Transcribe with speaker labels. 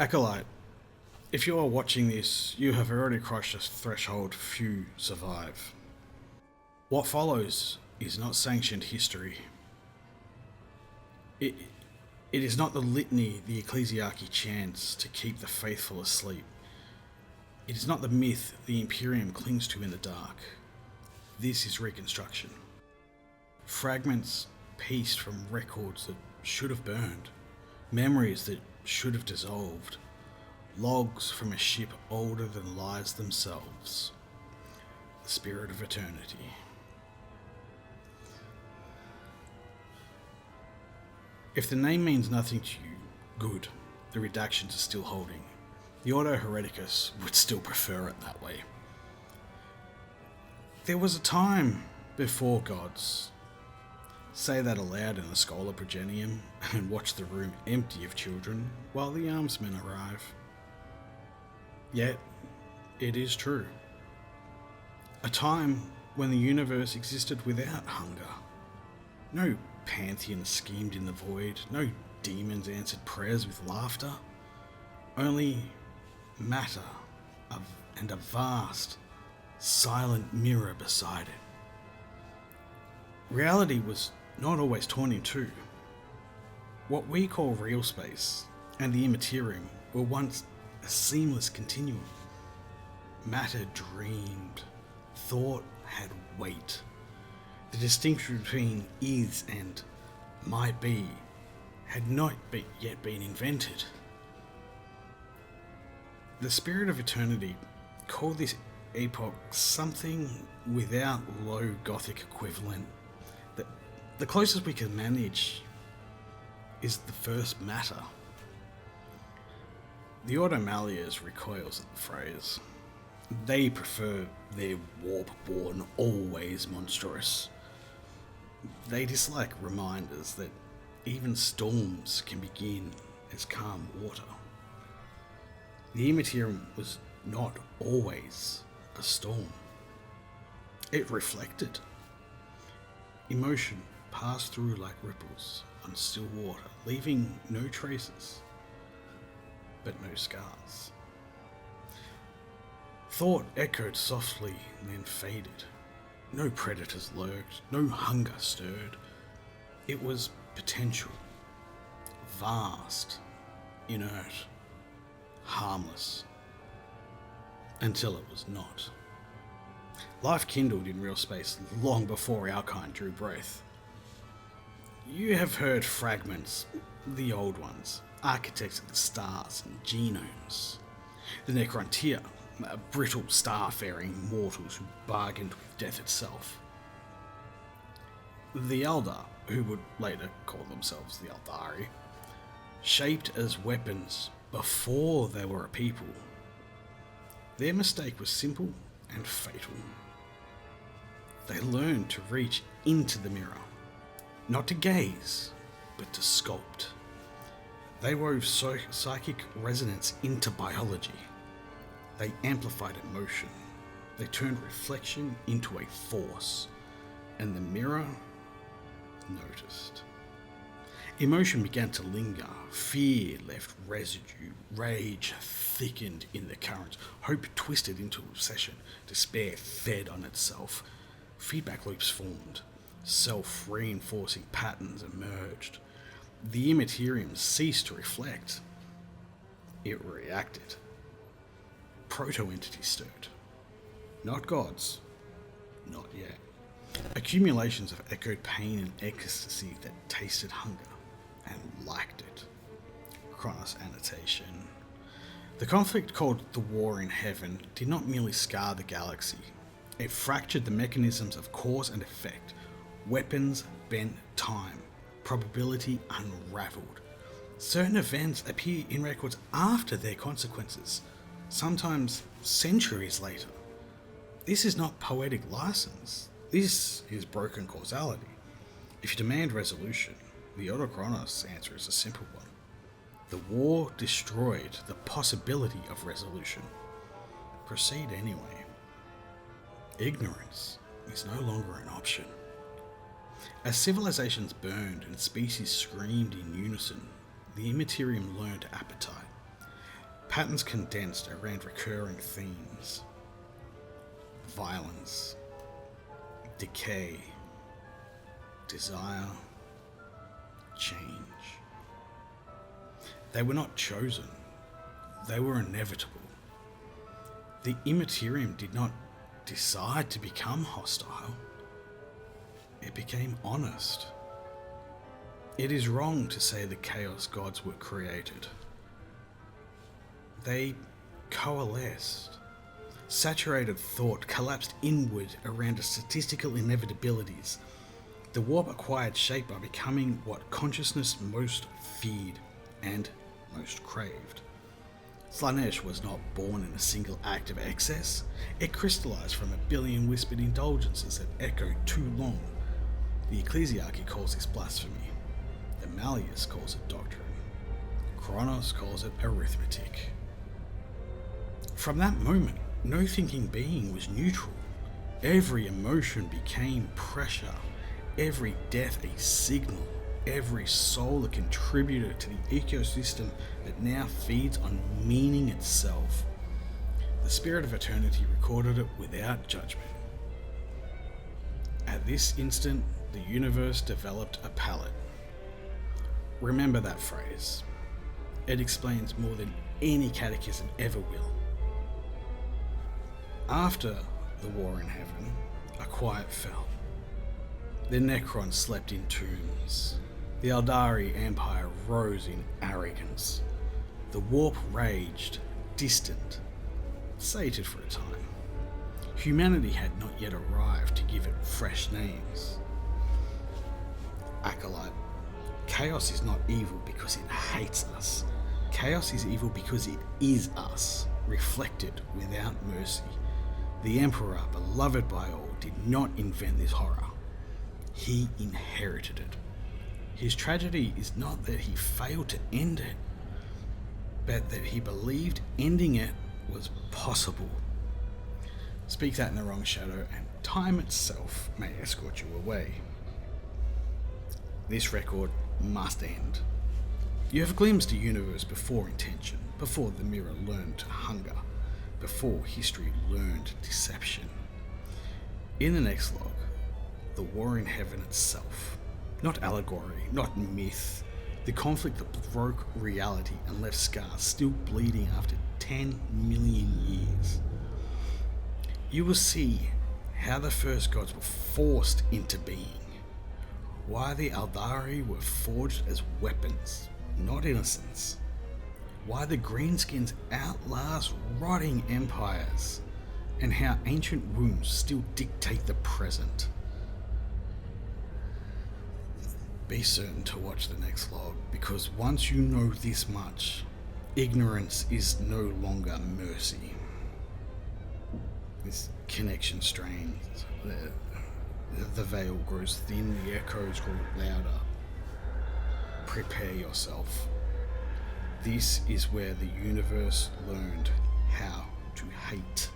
Speaker 1: Acolyte, if you are watching this, you have already crossed a threshold few survive. What follows is not sanctioned history. It is not the litany the ecclesiarchy chants to keep the faithful asleep. It is not the myth the Imperium clings to in the dark. This is reconstruction. Fragments pieced from records that should have burned, memories that should have dissolved, logs from a ship older than lies themselves. The spirit of eternity. If the name means nothing to you, good. The redactions are still holding. The Ordo Hereticus would still prefer it that way. There was a time before gods. Say that aloud in the Schola Progenium and watch the room empty of children while the armsmen arrive. Yet, it is true. A time when the universe existed without hunger. No pantheon schemed in the void, no demons answered prayers with laughter. Only matter and a vast, silent mirror beside it. Reality was not always torn in two. What we call real space and the immaterium were once a seamless continuum. Matter dreamed, thought had weight. The distinction between is and might be had not yet been invented. The spirit of eternity called this epoch something without low Gothic equivalent. The closest we can manage is the first matter. The Ordo Malleus recoils at the phrase. They prefer their warp-born, always monstrous. They dislike reminders that even storms can begin as calm water. The immaterium was not always a storm. It reflected. Emotion passed through like ripples on still water, leaving no traces, but no scars. Thought echoed softly and then faded. No predators lurked, no hunger stirred. It was potential, vast, inert, harmless, until it was not. Life kindled in real space long before our kind drew breath. You have heard fragments, the old ones, architects of the stars and genomes. The Necrontyr, brittle star-faring mortals who bargained with death itself. The Eldar, who would later call themselves the Eldari, shaped as weapons before they were a people. Their mistake was simple and fatal. They learned to reach into the mirror, not to gaze, but to sculpt. They wove psychic resonance into biology. They amplified emotion. They turned reflection into a force, and the mirror noticed. Emotion began to linger, fear left residue, rage thickened in the currents, hope twisted into obsession, despair fed on itself. Feedback loops formed, self-reinforcing patterns emerged. The immaterium ceased to reflect. It reacted. Proto-entities stirred. Not gods. Not yet. Accumulations of echoed pain and ecstasy that tasted hunger and liked it. Chronos annotation. The conflict called the War in Heaven did not merely scar the galaxy. It fractured the mechanisms of cause and effect. Weapons bent time. Probability unraveled. Certain events appear in records after their consequences, sometimes centuries later. This is not poetic license. This is broken causality. If you demand resolution, the Ordo Chronos answer is a simple one. The war destroyed the possibility of resolution. Proceed anyway. Ignorance is no longer an option. As civilizations burned and species screamed in unison, the immaterium learned appetite. Patterns condensed around recurring themes: violence, decay, desire, change. They were not chosen, they were inevitable. The immaterium did not decide to become hostile, it became honest. It is wrong to say the chaos gods were created. They coalesced. Saturated thought collapsed inward around statistical inevitabilities. The warp acquired shape by becoming what consciousness most feared and most craved. Slanesh was not born in a single act of excess. It crystallized from a billion whispered indulgences that echoed too long. The ecclesiarchy calls this blasphemy. The Malleus calls it doctrine. Chronos calls it arithmetic. From that moment, no thinking being was neutral. Every emotion became pressure. Every death a signal. Every soul a contributor to the ecosystem that now feeds on meaning itself. The spirit of eternity recorded it without judgment. At this instant, the universe developed a palette. Remember that phrase. It explains more than any catechism ever will. After the war in heaven, a quiet fell. The Necrons slept in tombs. The Eldari Empire rose in arrogance. The warp raged, distant, sated for a time. Humanity had not yet arrived to give it fresh names. Acolyte, chaos is not evil because it hates us. Chaos is evil because it is us, reflected without mercy. The Emperor, beloved by all, did not invent this horror. He inherited it. His tragedy is not that he failed to end it, but that he believed ending it was possible. Speak that in the wrong shadow, and time itself may escort you away. This record must end. You have glimpsed a universe before intention, before the mirror learned hunger, before history learned deception. In the next log, the war in heaven itself. Not allegory, not myth. The conflict that broke reality and left scars still bleeding after 10 million years. You will see how the first gods were forced into being. Why the Eldari were forged as weapons, not innocents. Why the greenskins outlast rotting empires. And how ancient wounds still dictate the present. Be certain to watch the next log, because once you know this much, ignorance is no longer mercy. This connection strains, the veil grows thin, the echoes grow louder. Prepare yourself. This is where the universe learned how to hate.